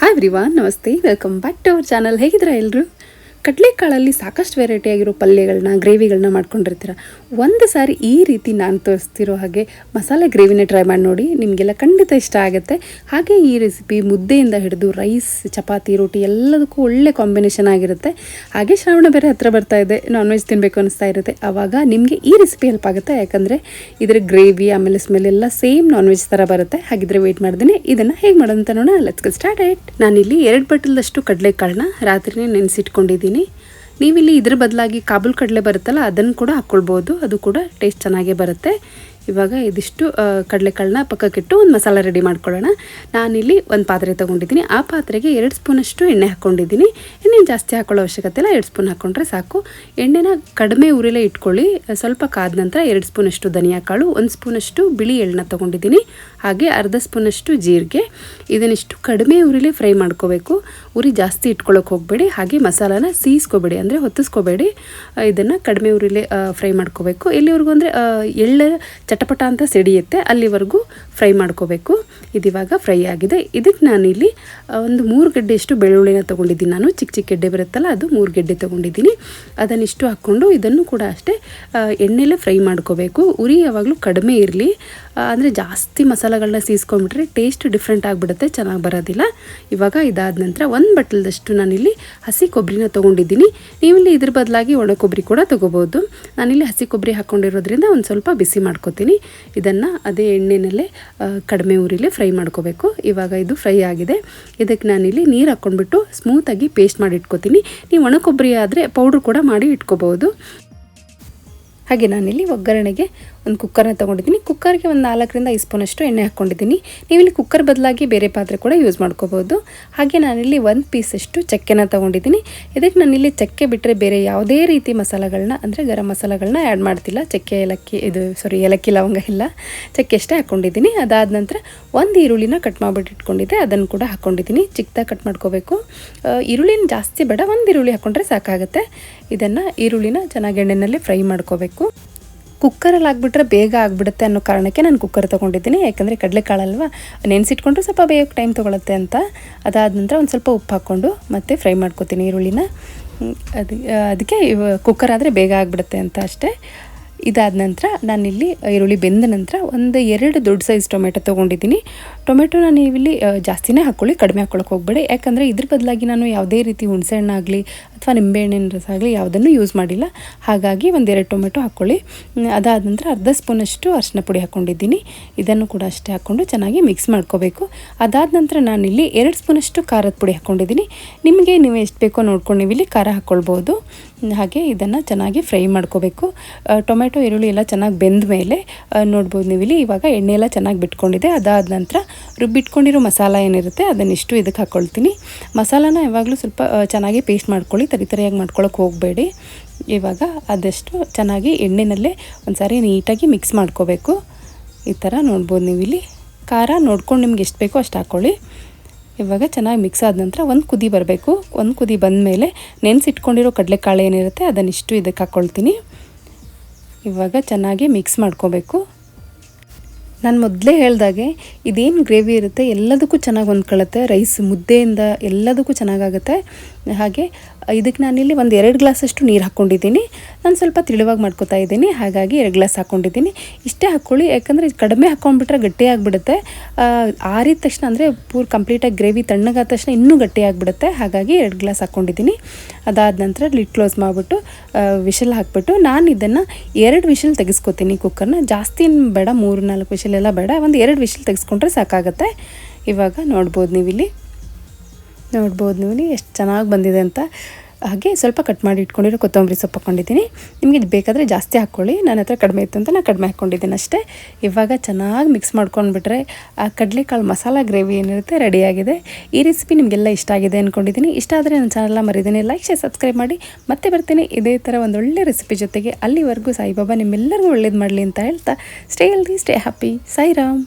Hi everyone, ನಮಸ್ತೆ, welcome back to our channel. ಹೇಗಿದ್ದೀರಾ ಎಲ್ಲರೂ? ಕಡಲೆಕಾಳಲ್ಲಿ ಸಾಕಷ್ಟು ವೆರೈಟಿ ಆಗಿರೋ ಪಲ್ಯಗಳನ್ನ, ಗ್ರೇವಿಗಳನ್ನ ಮಾಡ್ಕೊಂಡಿರ್ತೀರ. ಒಂದು ಸಾರಿ ಈ ರೀತಿ ನಾನು ತೋರಿಸ್ತಿರೋ ಹಾಗೆ ಮಸಾಲೆ ಗ್ರೇವಿನ ಟ್ರೈ ಮಾಡಿ ನೋಡಿ, ನಿಮಗೆಲ್ಲ ಖಂಡಿತ ಇಷ್ಟ ಆಗುತ್ತೆ. ಹಾಗೆ ಈ ರೆಸಿಪಿ ಮುದ್ದೆಯಿಂದ ಹಿಡಿದು ರೈಸ್, ಚಪಾತಿ, ರೋಟಿ ಎಲ್ಲದಕ್ಕೂ ಒಳ್ಳೆ ಕಾಂಬಿನೇಷನ್ ಆಗಿರುತ್ತೆ. ಹಾಗೆ ಶ್ರಾವಣ ಬೇರೆ ಹತ್ತಿರ ಬರ್ತಾ ಇದೆ, ನಾನ್ ವೆಜ್ ತಿನ್ನಬೇಕು ಅನಿಸ್ತಾ ಇರುತ್ತೆ. ಆವಾಗ ನಿಮಗೆ ಈ ರೆಸಿಪಿ ಹೆಲ್ಪ್ ಆಗುತ್ತೆ, ಯಾಕಂದರೆ ಇದರ ಗ್ರೇವಿ ಆಮೇಲೆ ಸ್ಮೆಲ್ ಎಲ್ಲ ಸೇಮ್ ನಾನ್ ವೆಜ್ ಥರ ಬರುತ್ತೆ. ಹಾಗಿದ್ರೆ ವೆಯ್ಟ್ ಮಾಡ್ದೇನೆ ಇದನ್ನು ಹೇಗೆ ಮಾಡೋದು ಅಂತ ನೋಡೋಣ. Let's get started. ನಾನಿಲ್ಲಿ 2 ಬಟ್ಟಲದಷ್ಟು ಕಡಲೆಕಾಳನ್ನ ರಾತ್ರಿನೇ ನೆನೆಸಿಟ್ಕೊಂಡಿದ್ದೀನಿ. ನೀವಿಲ್ಲಿ ಇದ್ರ ಬದಲಾಗಿ ಕಾಬೂಲ್ ಕಡಲೆ ಬರುತ್ತಲ್ಲ, ಅದನ್ನು ಕೂಡ ಹಾಕ್ಕೊಳ್ಬೋದು, ಅದು ಕೂಡ ಟೇಸ್ಟ್ ಚೆನ್ನಾಗೇ ಬರುತ್ತೆ. ಇವಾಗ ಇದಿಷ್ಟು ಕಡಲೆಕಾಳನ್ನ ಪಕ್ಕಕ್ಕಿಟ್ಟು ಒಂದು ಮಸಾಲ ರೆಡಿ ಮಾಡ್ಕೊಳ್ಳೋಣ. ನಾನಿಲ್ಲಿ ಒಂದು ಪಾತ್ರೆ ತೊಗೊಂಡಿದ್ದೀನಿ. ಆ ಪಾತ್ರೆಗೆ 2 ಸ್ಪೂನಷ್ಟು ಎಣ್ಣೆ ಹಾಕ್ಕೊಂಡಿದ್ದೀನಿ. ಎಣ್ಣೆ ಜಾಸ್ತಿ ಹಾಕೊಳ್ಳೋ ಅವಶ್ಯಕತೆ ಇಲ್ಲ, 2 ಸ್ಪೂನ್ ಹಾಕ್ಕೊಂಡ್ರೆ ಸಾಕು. ಎಣ್ಣೆನ ಕಡಿಮೆ ಉರಿಲೇ ಇಟ್ಕೊಳ್ಳಿ. ಸ್ವಲ್ಪ ಕಾದ ನಂತರ 2 ಸ್ಪೂನಷ್ಟು ಧನಿಯಾ ಕಾಳು, 1 ಸ್ಪೂನಷ್ಟು ಬಿಳಿ ಎಳ್ಳನ್ನ ತೊಗೊಂಡಿದ್ದೀನಿ. ಹಾಗೆ ಅರ್ಧ ಸ್ಪೂನಷ್ಟು ಜೀರಿಗೆ. ಇದನ್ನಿಷ್ಟು ಕಡಿಮೆ ಉರಿಲೇ ಫ್ರೈ ಮಾಡ್ಕೋಬೇಕು. ಉರಿ ಜಾಸ್ತಿ ಇಟ್ಕೊಳ್ಳೋಕೆ ಹೋಗಬೇಡಿ. ಹಾಗೆ ಮಸಾಲಾನ ಸೀಸ್ಕೋಬೇಡಿ, ಅಂದರೆ ಹೊತ್ತಿಸ್ಕೋಬೇಡಿ. ಇದನ್ನು ಕಡಿಮೆ ಉರಿಲೇ ಫ್ರೈ ಮಾಡ್ಕೋಬೇಕು. ಎಲ್ಲಿವರೆಗೂ ಅಂದರೆ ಎಳ್ಳು ಚಟಪಟ ಅಂತ ಸಿಡಿಯುತ್ತೆ ಅಲ್ಲಿವರೆಗೂ ಫ್ರೈ ಮಾಡ್ಕೋಬೇಕು. ಇದಿವಾಗ ಫ್ರೈ ಆಗಿದೆ. ಇದಕ್ಕೆ ನಾನಿಲ್ಲಿ ಒಂದು 3 ಗೆಡ್ಡೆಯಷ್ಟು ಬೆಳ್ಳುಳ್ಳಿನ ತೊಗೊಂಡಿದ್ದೀನಿ. ನಾನು ಚಿಕ್ಕ ಚಿಕ್ಕ ಗೆಡ್ಡೆ ಬರುತ್ತಲ್ಲ, ಅದು 3 ಗೆಡ್ಡೆ ತೊಗೊಂಡಿದ್ದೀನಿ. ಅದನ್ನಿಷ್ಟು ಹಾಕ್ಕೊಂಡು ಇದನ್ನು ಕೂಡ ಅಷ್ಟೇ ಎಣ್ಣೆಲೇ ಫ್ರೈ ಮಾಡ್ಕೋಬೇಕು. ಉರಿ ಯಾವಾಗಲೂ ಕಡಿಮೆ ಇರಲಿ, ಅಂದರೆ ಜಾಸ್ತಿ ಮಸಾಲೆಗಳನ್ನ ಸೀಸ್ಕೊಂಡ್ಬಿಟ್ರೆ ಟೇಸ್ಟ್ ಡಿಫ್ರೆಂಟ್ ಆಗಿಬಿಡುತ್ತೆ, ಚೆನ್ನಾಗಿ ಬರೋದಿಲ್ಲ. ಇವಾಗ ಇದಾದ ನಂತರ 1 ಬಟ್ಟಲದಷ್ಟು ನಾನಿಲ್ಲಿ ಹಸಿ ಕೊಬ್ಬರಿನ ತೊಗೊಂಡಿದ್ದೀನಿ. ನೀವಿಲ್ಲಿ ಇದ್ರ ಬದಲಾಗಿ ಒಣ ಕೊಬ್ಬರಿ ಕೂಡ ತೊಗೋಬೋದು. ನಾನಿಲ್ಲಿ ಹಸಿ ಕೊಬ್ಬರಿ ಹಾಕ್ಕೊಂಡಿರೋದ್ರಿಂದ ಒಂದು ಸ್ವಲ್ಪ ಬಿಸಿ ಮಾಡ್ಕೋತೀನಿ. ಇದನ್ನು ಅದೇ ಎಣ್ಣೆನಲ್ಲೇ ಕಡಿಮೆ ಉರಿಲೇ ಫ್ರೈ ಮಾಡ್ಕೋಬೇಕು. ಇವಾಗ ಇದು ಫ್ರೈ ಆಗಿದೆ. ಇದಕ್ಕೆ ನಾನಿಲ್ಲಿ ನೀರು ಹಾಕ್ಕೊಂಡ್ಬಿಟ್ಟು ಸ್ಮೂತಾಗಿ ಪೇಸ್ಟ್ ಮಾಡಿ ಇಟ್ಕೋತೀನಿ. ನೀವು ಒಣ ಕೊಬ್ಬರಿ ಆದರೆ ಪೌಡ್ರ್ ಕೂಡ ಮಾಡಿ ಇಟ್ಕೋಬೋದು. ಹಾಗೆ ನಾನಿಲ್ಲಿ ಒಗ್ಗರಣೆಗೆ ಒಂದು ಕುಕ್ಕರ್ನ ತೊಗೊಂಡಿದ್ದೀನಿ. ಕುಕ್ಕರ್ಗೆ ಒಂದು 4ರಿಂದ 5 ಸ್ಪೂನಷ್ಟು ಎಣ್ಣೆ ಹಾಕ್ಕೊಂಡಿದ್ದೀನಿ. ನೀವಿಲ್ಲಿ ಕುಕ್ಕರ್ ಬದಲಾಗಿ ಬೇರೆ ಪಾತ್ರೆ ಕೂಡ ಯೂಸ್ ಮಾಡ್ಕೋಬೋದು. ಹಾಗೆ ನಾನಿಲ್ಲಿ 1 ಪೀಸಷ್ಟು ಚಕ್ಕೆನ ತೊಗೊಂಡಿದ್ದೀನಿ. ಇದಕ್ಕೆ ನಾನಿಲ್ಲಿ ಚಕ್ಕೆ ಬಿಟ್ಟರೆ ಬೇರೆ ಯಾವುದೇ ರೀತಿ ಮಸಾಲೆಗಳನ್ನ, ಅಂದರೆ ಗರಂ ಮಸಾಲೆಗಳನ್ನ ಆ್ಯಡ್ ಮಾಡ್ತಿಲ್ಲ. ಚಕ್ಕೆ, ಏಲಕ್ಕಿ ಲವಂಗ ಇಲ್ಲ, ಚಕ್ಕೆ ಅಷ್ಟೇ ಹಾಕ್ಕೊಂಡಿದ್ದೀನಿ. ಅದಾದ ನಂತರ 1 ಈರುಳ್ಳಿನ ಕಟ್ ಮಾಡಿಬಿಟ್ಟು ಇಟ್ಕೊಂಡಿದ್ದೆ, ಅದನ್ನು ಕೂಡ ಹಾಕ್ಕೊಂಡಿದ್ದೀನಿ. ಚಿಕ್ಕದಾಗಿ ಕಟ್ ಮಾಡ್ಕೋಬೇಕು. ಈರುಳ್ಳಿನ ಜಾಸ್ತಿ ಬೇಡ, 1 ಈರುಳ್ಳಿ ಹಾಕ್ಕೊಂಡ್ರೆ ಸಾಕಾಗುತ್ತೆ. ಇದನ್ನು ಈರುಳ್ಳಿನ ಚೆನ್ನಾಗಿ ಎಣ್ಣೆಯಲ್ಲಿ ಫ್ರೈ ಮಾಡ್ಕೋಬೇಕು. ಕುಕ್ಕರಲ್ಲಿ ಆಗಿಬಿಟ್ರೆ ಬೇಗ ಆಗಿಬಿಡುತ್ತೆ ಅನ್ನೋ ಕಾರಣಕ್ಕೆ ನಾನು ಕುಕ್ಕರ್ ತೊಗೊಂಡಿದ್ದೀನಿ. ಯಾಕಂದರೆ ಕಡಲೆಕಾಳಲ್ವ, ನೆನೆಸಿಟ್ಕೊಂಡ್ರೆ ಸ್ವಲ್ಪ ಬೇಗ ಟೈಮ್ ತೊಗೊಳುತ್ತೆ ಅಂತ. ಅದಾದ ನಂತರ ಒಂದು ಸ್ವಲ್ಪ ಉಪ್ಪು ಹಾಕ್ಕೊಂಡು ಮತ್ತೆ ಫ್ರೈ ಮಾಡ್ಕೊತೀನಿ ಈರುಳ್ಳಿನ. ಅದಕ್ಕೆ ಕುಕ್ಕರ್ ಆದರೆ ಬೇಗ ಆಗಿಬಿಡುತ್ತೆ ಅಂತ ಅಷ್ಟೇ. ಇದಾದ ನಂತರ ನಾನಿಲ್ಲಿ ಈರುಳ್ಳಿ ಬೆಂದ ನಂತರ 2 ದೊಡ್ಡ ಸೈಜ್ ಟೊಮೆಟೊ ತೊಗೊಂಡಿದ್ದೀನಿ. ಟೊಮೆಟೊನ ನೀವಿಲ್ಲಿ ಜಾಸ್ತಿನೇ ಹಾಕ್ಕೊಳ್ಳಿ, ಕಡಿಮೆ ಹಾಕ್ಕೊಳ್ಳೋಕೆ ಹೋಗಬೇಡಿ. ಯಾಕಂದರೆ ಇದ್ರ ಬದಲಾಗಿ ನಾನು ಯಾವುದೇ ರೀತಿ ಹುಣಸೆಹಣ್ಣಾಗಲಿ ಅಥವಾ ನಿಂಬೆಹಣ್ಣಿನ ರಸ ಆಗಲಿ ಯಾವುದನ್ನು ಯೂಸ್ ಮಾಡಿಲ್ಲ. ಹಾಗಾಗಿ 2 ಟೊಮೆಟೊ ಹಾಕ್ಕೊಳ್ಳಿ. ಅದಾದ ನಂತರ ಅರ್ಧ ಸ್ಪೂನಷ್ಟು ಅರಿಶಿನ ಪುಡಿ ಹಾಕ್ಕೊಂಡಿದ್ದೀನಿ. ಇದನ್ನು ಕೂಡ ಅಷ್ಟೇ ಹಾಕ್ಕೊಂಡು ಚೆನ್ನಾಗಿ ಮಿಕ್ಸ್ ಮಾಡ್ಕೋಬೇಕು. ಅದಾದ ನಂತರ ನಾನಿಲ್ಲಿ 2 ಸ್ಪೂನಷ್ಟು ಖಾರದ ಪುಡಿ ಹಾಕ್ಕೊಂಡಿದ್ದೀನಿ. ನಿಮಗೆ ನೀವು ಎಷ್ಟು ಬೇಕೋ ನೋಡ್ಕೊಂಡು ನೀವಿಲ್ಲಿ ಖಾರ ಹಾಕ್ಕೊಳ್ಬೋದು. ಹಾಗೆ ಇದನ್ನು ಚೆನ್ನಾಗಿ ಫ್ರೈ ಮಾಡ್ಕೋಬೇಕು. ಟೊಮೆಟೊ, ಈರುಳ್ಳಿ ಎಲ್ಲ ಚೆನ್ನಾಗಿ ಬೆಂದ ಮೇಲೆ ನೋಡ್ಬೋದು ನೀವಿಲ್ಲಿ ಇವಾಗ ಎಣ್ಣೆ ಎಲ್ಲ ಚೆನ್ನಾಗಿ ಬಿಟ್ಕೊಂಡಿದೆ. ಅದಾದ ನಂತರ ರುಬ್ಬಿಟ್ಕೊಂಡಿರೋ ಮಸಾಲ ಏನಿರುತ್ತೆ ಅದನ್ನಿಷ್ಟು ಇದಕ್ಕೆ ಹಾಕ್ಕೊಳ್ತೀನಿ. ಮಸಾಲಾನ ಯಾವಾಗಲೂ ಸ್ವಲ್ಪ ಚೆನ್ನಾಗಿ ಪೇಸ್ಟ್ ಮಾಡ್ಕೊಳ್ಳಿ, ತರಿಯಾಗಿ ಮಾಡ್ಕೊಳ್ಳೋಕೆ ಹೋಗಬೇಡಿ. ಇವಾಗ ಅದಷ್ಟು ಚೆನ್ನಾಗಿ ಎಣ್ಣೆನಲ್ಲೇ ಒಂದು ಸಾರಿ ನೀಟಾಗಿ ಮಿಕ್ಸ್ ಮಾಡ್ಕೋಬೇಕು. ಈ ಥರ ನೋಡ್ಬೋದು ನೀವಿಲ್ಲಿ. ಖಾರ ನೋಡ್ಕೊಂಡು ನಿಮ್ಗೆ ಎಷ್ಟು ಬೇಕೋ ಅಷ್ಟು ಹಾಕ್ಕೊಳ್ಳಿ. ಇವಾಗ ಚೆನ್ನಾಗಿ ಮಿಕ್ಸ್ ಆದ ನಂತರ ಒಂದು ಕುದಿ ಬರಬೇಕು. ಒಂದು ಕುದಿ ಬಂದ ಮೇಲೆ ನೆನೆಸಿಟ್ಕೊಂಡಿರೋ ಕಡಲೆಕಾಳು ಏನಿರುತ್ತೆ ಅದನ್ನಿಷ್ಟು ಇದಕ್ಕೆ ಹಾಕ್ಕೊಳ್ತೀನಿ. ಇವಾಗ ಚೆನ್ನಾಗಿ ಮಿಕ್ಸ್ ಮಾಡ್ಕೋಬೇಕು. ನಾನು ಮೊದಲೇ ಹೇಳ್ದಾಗೆ ಇದೇನು ಗ್ರೇವಿ ಇರುತ್ತೆ ಎಲ್ಲದಕ್ಕೂ ಚೆನ್ನಾಗಿ ಹೊಂದ್ಕೊಳ್ಳುತ್ತೆ. ರೈಸ್, ಮುದ್ದೆಯಿಂದ ಎಲ್ಲದಕ್ಕೂ ಚೆನ್ನಾಗಾಗುತ್ತೆ. ಹಾಗೆ ಇದಕ್ಕೆ ನಾನಿಲ್ಲಿ 2 ಗ್ಲಾಸಷ್ಟು ನೀರು ಹಾಕ್ಕೊಂಡಿದ್ದೀನಿ. ನಾನು ಸ್ವಲ್ಪ ತಿಳಿವಾಗಿ ಮಾಡ್ಕೊತಾ ಇದ್ದೀನಿ, ಹಾಗಾಗಿ 2 ಗ್ಲಾಸ್ ಹಾಕ್ಕೊಂಡಿದ್ದೀನಿ. ಇಷ್ಟೇ ಹಾಕ್ಕೊಳ್ಳಿ, ಯಾಕಂದರೆ ಕಡಿಮೆ ಹಾಕ್ಕೊಂಡ್ಬಿಟ್ರೆ ಗಟ್ಟಿ ಆಗಿಬಿಡುತ್ತೆ. ಆರಿದ ತಕ್ಷಣ, ಅಂದರೆ ಕಂಪ್ಲೀಟಾಗಿ ಗ್ರೇವಿ ತಣ್ಣಗಾದ ತಕ್ಷಣ ಇನ್ನೂ ಗಟ್ಟಿ ಆಗಿಬಿಡುತ್ತೆ. ಹಾಗಾಗಿ 2 ಗ್ಲಾಸ್ ಹಾಕ್ಕೊಂಡಿದ್ದೀನಿ. ಅದಾದ ನಂತರ ಲಿಡ್ ಕ್ಲೋಸ್ ಮಾಡಿಬಿಟ್ಟು ವಿಷಲ್ ಹಾಕ್ಬಿಟ್ಟು ನಾನು ಇದನ್ನು 2 ವಿಷಲ್ ತೆಗೆಸ್ಕೊತೀನಿ. ಕುಕ್ಕರ್ನ ಜಾಸ್ತಿ ಬೇಡ, 3-4 ವಿಷಲೆಲ್ಲ ಬೇಡ, 2 ವಿಷಲ್ ತೆಗೆಸ್ಕೊಂಡ್ರೆ ಸಾಕಾಗುತ್ತೆ. ಇವಾಗ ನೋಡ್ಬೋದು ನೀವಿಲ್ಲಿ ಎಷ್ಟು ಚೆನ್ನಾಗಿ ಬಂದಿದೆ ಅಂತ. ಹಾಗೆ ಸ್ವಲ್ಪ ಕಟ್ ಮಾಡಿ ಇಟ್ಕೊಂಡಿರೋ ಕೊತ್ತಂಬರಿ ಸೊಪ್ಪು ಹಾಕ್ಕೊಂಡಿದ್ದೀನಿ. ನಿಮಗೆ ಇದು ಬೇಕಾದರೆ ಜಾಸ್ತಿ ಹಾಕ್ಕೊಳ್ಳಿ, ನನ್ನ ಹತ್ರ ಕಡಿಮೆ ಇತ್ತು ಅಂತ ನಾನು ಕಡಿಮೆ ಹಾಕ್ಕೊಂಡಿದ್ದೀನಿ ಅಷ್ಟೇ. ಇವಾಗ ಚೆನ್ನಾಗಿ ಮಿಕ್ಸ್ ಮಾಡ್ಕೊಂಡ್ಬಿಟ್ರೆ ಆ ಕಡಲೆಕಾಳು ಮಸಾಲ ಗ್ರೇವಿ ಏನಿರುತ್ತೆ ರೆಡಿಯಾಗಿದೆ. ಈ ರೆಸಿಪಿ ನಿಮಗೆಲ್ಲ ಇಷ್ಟ ಆಗಿದೆ ಅಂದ್ಕೊಂಡಿದ್ದೀನಿ. ಇಷ್ಟ ಆದರೆ ನನ್ನ ಚಾನಲ್ನ ಮರಿದೇನೆ ಲೈಕ್, ಶೇರ್, ಸಬ್ಸ್ಕ್ರೈಬ್ ಮಾಡಿ. ಮತ್ತೆ ಬರ್ತೀನಿ ಇದೇ ಥರ ಒಂದೊಳ್ಳೆ ರೆಸಿಪಿ ಜೊತೆಗೆ. ಅಲ್ಲಿವರೆಗೂ ಸಾಯಿಬಾಬಾ ನಿಮ್ಮೆಲ್ಲರಿಗೂ ಒಳ್ಳೇದು ಮಾಡಲಿ ಅಂತ ಹೇಳ್ತಾ, stay healthy, stay happy. Sairam.